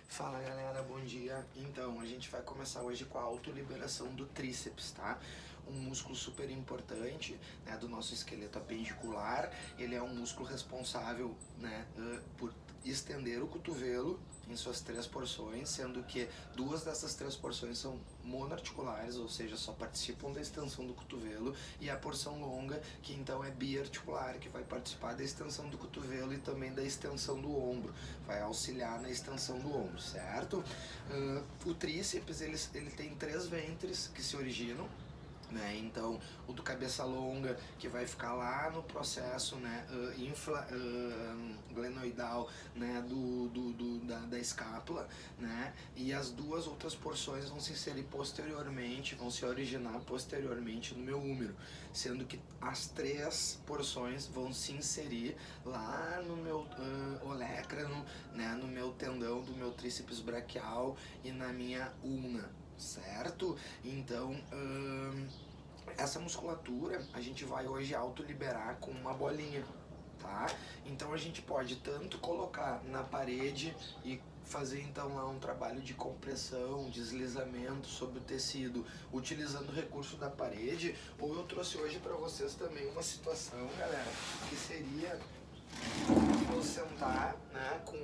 Fala galera, bom dia. Então, a gente vai começar hoje com a autoliberação do tríceps, tá? Um músculo super importante, né, do nosso esqueleto apendicular. Ele é um músculo responsável, né, por estender o cotovelo em suas três porções, sendo que duas dessas três porções são monoarticulares, ou seja, só participam da extensão do cotovelo, e a porção longa, que então é biarticular, que vai participar da extensão do cotovelo e também da extensão do ombro, vai auxiliar na extensão do ombro, certo? O tríceps, ele tem três ventres que se originam, né? Então, o do cabeça longa, que vai ficar lá no processo, né, glenoidal, né, da escápula, né? E as duas outras porções vão se inserir posteriormente, vão se originar posteriormente no meu húmero, sendo que as três porções vão se inserir lá no meu olecrano, né, no meu tendão do meu tríceps braquial e na minha ulna, certo? Então, essa musculatura a gente vai hoje autoliberar com uma bolinha, tá? Então a gente pode tanto colocar na parede e fazer então lá um trabalho de compressão, deslizamento sobre o tecido, utilizando o recurso da parede, ou eu trouxe hoje para vocês também uma situação, galera, que seria eu sentar, né, com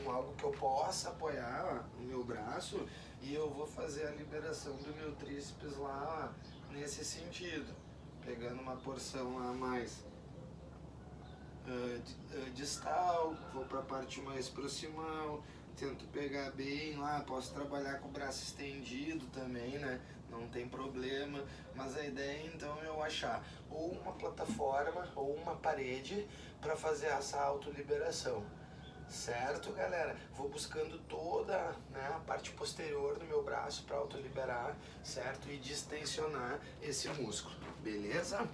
algo que eu possa apoiar ó, no meu braço, e eu vou fazer a liberação do meu tríceps lá ó, nesse sentido, pegando uma porção a mais distal, vou para a parte mais proximal, tento pegar bem lá, posso trabalhar com o braço estendido também, né? Não tem problema, mas a ideia então é eu achar ou uma plataforma ou uma parede para fazer essa autoliberação. Certo, galera? Vou buscando toda, né, a parte posterior do meu braço para autoliberar, certo? E distensionar esse músculo, beleza?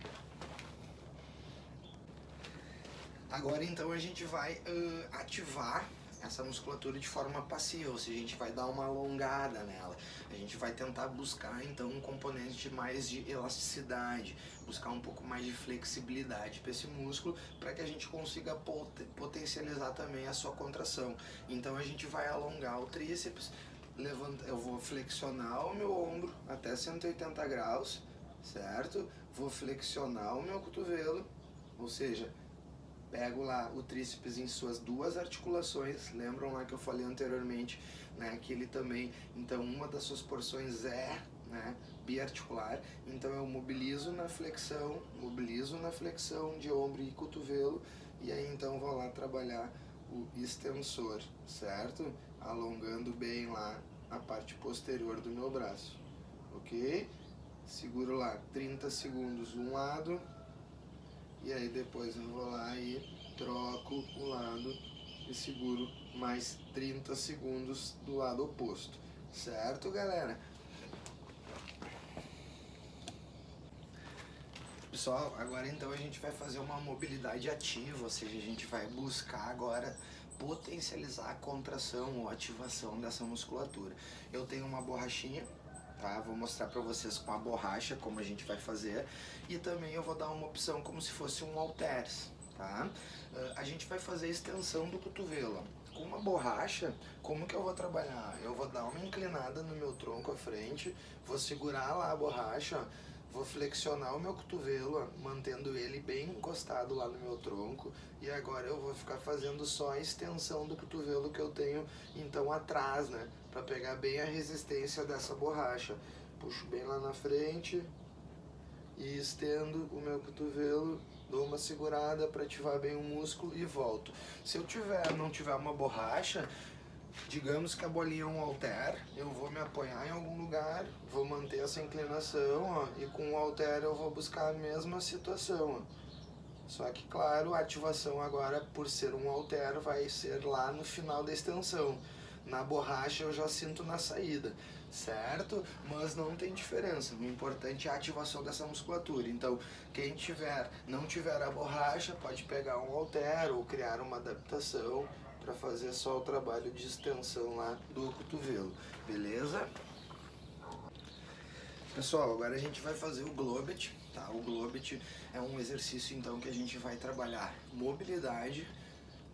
Agora então a gente vai ativar essa musculatura de forma passiva, ou seja, a gente vai dar uma alongada nela, a gente vai tentar buscar então um componente mais de elasticidade, buscar um pouco mais de flexibilidade para esse músculo, para que a gente consiga potencializar também a sua contração. Então a gente vai alongar o tríceps, eu vou flexionar o meu ombro até 180 graus, certo? Vou flexionar o meu cotovelo, ou seja, pego lá o tríceps em suas duas articulações, lembram lá que eu falei anteriormente, né, que ele também, então uma das suas porções é, né, biarticular, então eu mobilizo na flexão de ombro e cotovelo, e aí então vou lá trabalhar o extensor, certo? Alongando bem lá a parte posterior do meu braço, ok? Seguro lá 30 segundos um lado, e aí depois eu vou lá e troco o lado e seguro mais 30 segundos do lado oposto. Certo, galera? Pessoal, agora então a gente vai fazer uma mobilidade ativa, ou seja, a gente vai buscar agora potencializar a contração ou ativação dessa musculatura. Eu tenho uma borrachinha, tá? Vou mostrar para vocês com a borracha como a gente vai fazer, e também eu vou dar uma opção como se fosse um halteres, tá? A gente vai fazer a extensão do cotovelo. Com uma borracha, como que eu vou trabalhar? Eu vou dar uma inclinada no meu tronco à frente, vou segurar lá a borracha, vou flexionar o meu cotovelo, ó, mantendo ele bem encostado lá no meu tronco, e agora eu vou ficar fazendo só a extensão do cotovelo que eu tenho então atrás, né, para pegar bem a resistência dessa borracha. Puxo bem lá na frente e estendo o meu cotovelo, dou uma segurada para ativar bem o músculo e volto. Se eu não tiver uma borracha, digamos que a bolinha é um halter, eu vou me apoiar em algum lugar, vou manter essa inclinação, ó, e com o halter eu vou buscar a mesma situação. Ó. Só que, claro, a ativação agora, por ser um halter, vai ser lá no final da extensão. Na borracha eu já sinto na saída, certo? Mas não tem diferença, o importante é a ativação dessa musculatura. Então, quem não tiver a borracha, pode pegar um halter ou criar uma adaptação para fazer só o trabalho de extensão lá do cotovelo, beleza? Pessoal, agora a gente vai fazer o Globet, tá? O Globet é um exercício então que a gente vai trabalhar mobilidade,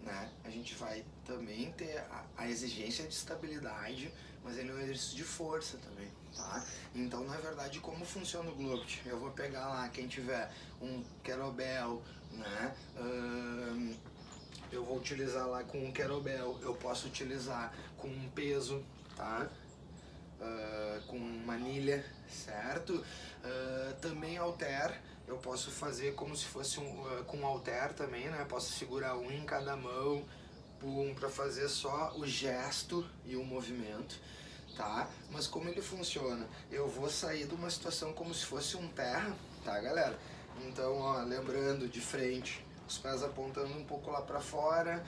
né? A gente vai também ter a exigência de estabilidade, mas ele é um exercício de força também, tá? Então, na verdade, como funciona o glúteo? Eu vou pegar lá, quem tiver um kettlebell, né? Eu vou utilizar lá com um kettlebell, eu posso utilizar com um peso, tá? Com manilha, certo? Também halter, eu posso fazer como se fosse com halter também, né? Posso segurar um em cada mão, para fazer só o gesto e o movimento, tá? Mas como ele funciona? Eu vou sair de uma situação como se fosse um terra, tá, galera? Então, ó, lembrando, de frente, os pés apontando um pouco lá para fora,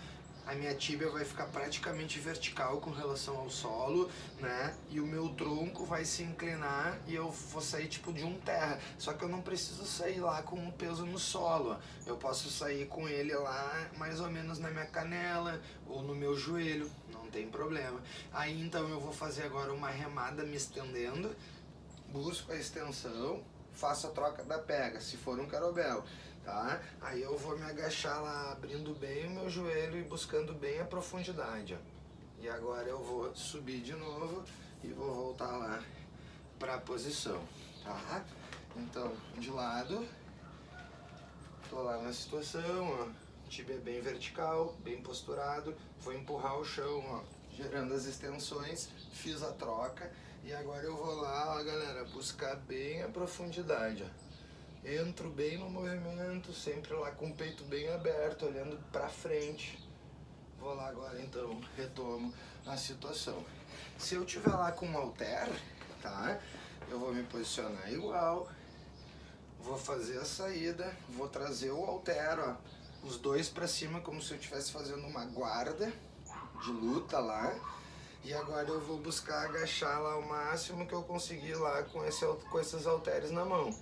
a minha tíbia vai ficar praticamente vertical com relação ao solo, né? E o meu tronco vai se inclinar e eu vou sair tipo de um terra. Só que eu não preciso sair lá com um peso no solo. Eu posso sair com ele lá mais ou menos na minha canela ou no meu joelho, não tem problema. Aí então eu vou fazer agora uma remada me estendendo, busco a extensão, faço a troca da pega, se for um kettlebell, tá? Aí eu vou me agachar lá, abrindo bem o meu joelho e buscando bem a profundidade, ó. E agora eu vou subir de novo e vou voltar lá para a posição, tá? Então, de lado, tô lá na situação, ó, tíbia bem vertical, bem posturado, vou empurrar o chão, ó, gerando as extensões, fiz a troca. E agora eu vou lá, ó, galera, buscar bem a profundidade, ó. Entro bem no movimento, sempre lá com o peito bem aberto, olhando pra frente. Vou lá agora então, retomo a situação. Se eu tiver lá com um halter, tá? Eu vou me posicionar igual, vou fazer a saída, vou trazer o halter, ó, os dois pra cima como se eu estivesse fazendo uma guarda de luta lá. E agora eu vou buscar agachar lá o máximo que eu conseguir lá com esses halteres na mão.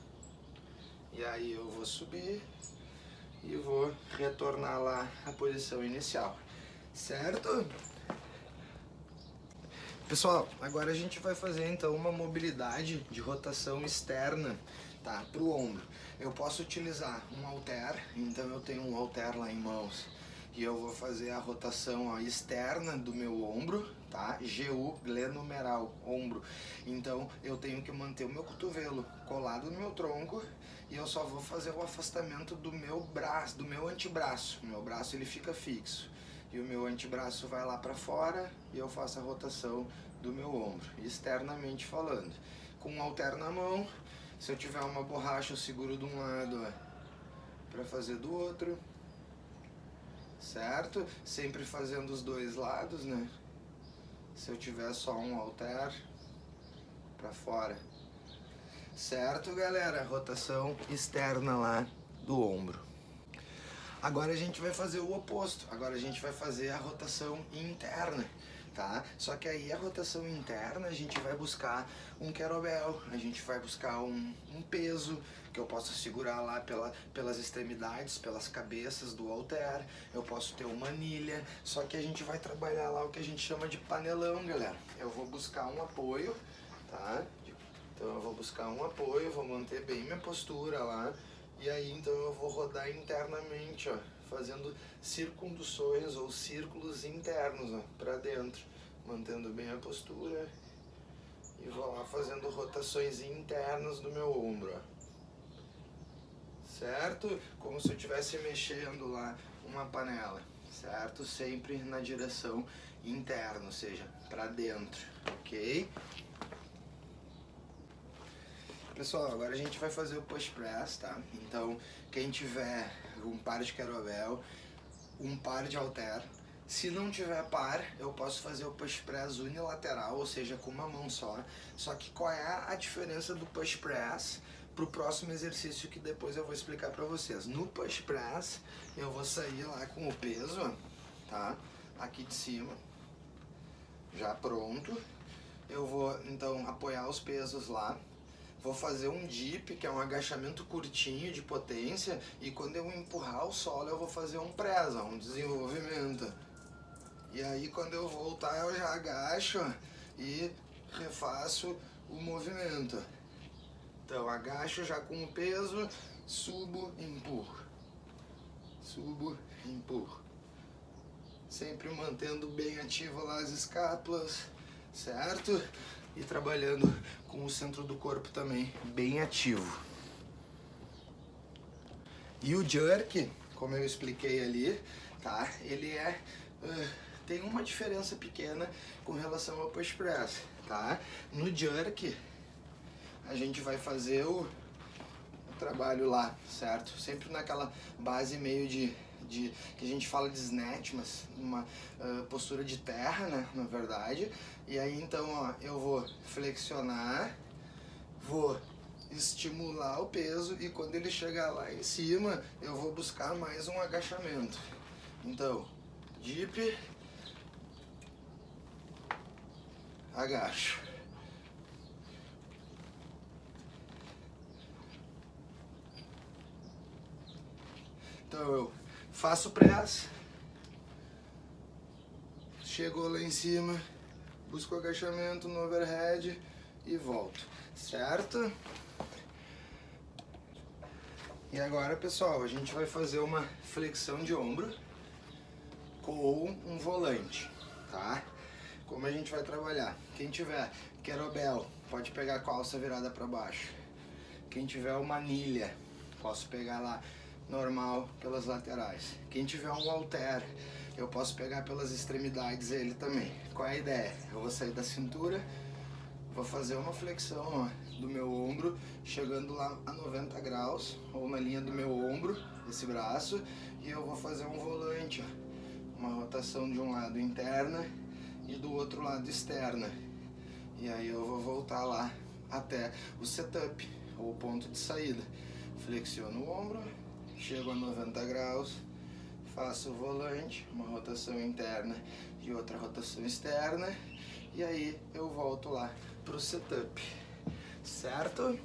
E aí eu vou subir e vou retornar lá à posição inicial, certo? Pessoal, agora a gente vai fazer então uma mobilidade de rotação externa, tá? Para o ombro. Eu posso utilizar um halter, então eu tenho um halter lá em mãos e eu vou fazer a rotação, ó, externa do meu ombro, tá? GU, glenumeral, ombro. Então eu tenho que manter o meu cotovelo colado no meu tronco e eu só vou fazer o afastamento do meu braço, do meu antebraço. O meu braço ele fica fixo e o meu antebraço vai lá para fora e eu faço a rotação do meu ombro, externamente falando. Com um halter na mão, se eu tiver uma borracha eu seguro de um lado para fazer do outro, certo? Sempre fazendo os dois lados, né? Se eu tiver só um halter para fora, certo, galera? Rotação externa lá do ombro. Agora a gente vai fazer o oposto, agora a gente vai fazer a rotação interna, tá? Só que aí a rotação interna a gente vai buscar um kettlebell, a gente vai buscar um peso que eu possa segurar lá pelas extremidades, pelas cabeças do halter, eu posso ter uma anilha, só que a gente vai trabalhar lá o que a gente chama de panelão, galera. Eu vou buscar um apoio, tá? Então eu vou buscar um apoio, vou manter bem minha postura lá. E aí então eu vou rodar internamente, ó, fazendo circunduções ou círculos internos, ó, para dentro, mantendo bem a postura. E vou lá fazendo rotações internas do meu ombro, ó. Certo? Como se eu estivesse mexendo lá uma panela, certo? Sempre na direção interna, ou seja, para dentro, ok? Pessoal, agora a gente vai fazer o push press, tá? Então, quem tiver um par de kettlebell, um par de halter, se não tiver par, eu posso fazer o push press unilateral, ou seja, com uma mão só. Só que qual é a diferença do push press pro próximo exercício que depois eu vou explicar pra vocês? No push press, eu vou sair lá com o peso, tá? Aqui de cima, já pronto. Eu vou, então, apoiar os pesos lá. Vou fazer um dip, que é um agachamento curtinho de potência, e quando eu empurrar o solo eu vou fazer um press, um desenvolvimento. E aí quando eu voltar eu já agacho e refaço o movimento. Então agacho já com o peso, subo, empurro. Subo, empurro. sempre mantendo bem ativo lá as escápulas, certo? E trabalhando com o centro do corpo também bem ativo. E o jerk, como eu expliquei ali, tá? Ele tem uma diferença pequena com relação ao push press, tá? No jerk, a gente vai fazer o trabalho lá, certo? Sempre naquela base meio de que a gente fala de snatch, mas uma postura de terra, né, na verdade. E aí então, ó, eu vou flexionar, vou estimular o peso e quando ele chegar lá em cima, eu vou buscar mais um agachamento. Então, dip, agacho. Então eu faço press, chego lá em cima, busco o agachamento no overhead e volto, certo? E agora, pessoal, a gente vai fazer uma flexão de ombro com um volante, tá? Como a gente vai trabalhar? Quem tiver kettlebell, pode pegar a calça virada para baixo. Quem tiver uma anilha, posso pegar lá normal pelas laterais. Quem tiver um halter, eu posso pegar pelas extremidades ele também. Qual é a ideia? Eu vou sair da cintura, vou fazer uma flexão, ó, do meu ombro, chegando lá a 90 graus, ou na linha do meu ombro, esse braço, e eu vou fazer um volante, ó, uma rotação de um lado interna e do outro lado externa. E aí eu vou voltar lá até o setup, ou ponto de saída. Flexiono o ombro, chego a 90 graus, faço o volante, uma rotação interna e outra rotação externa, e aí eu volto lá pro setup, certo?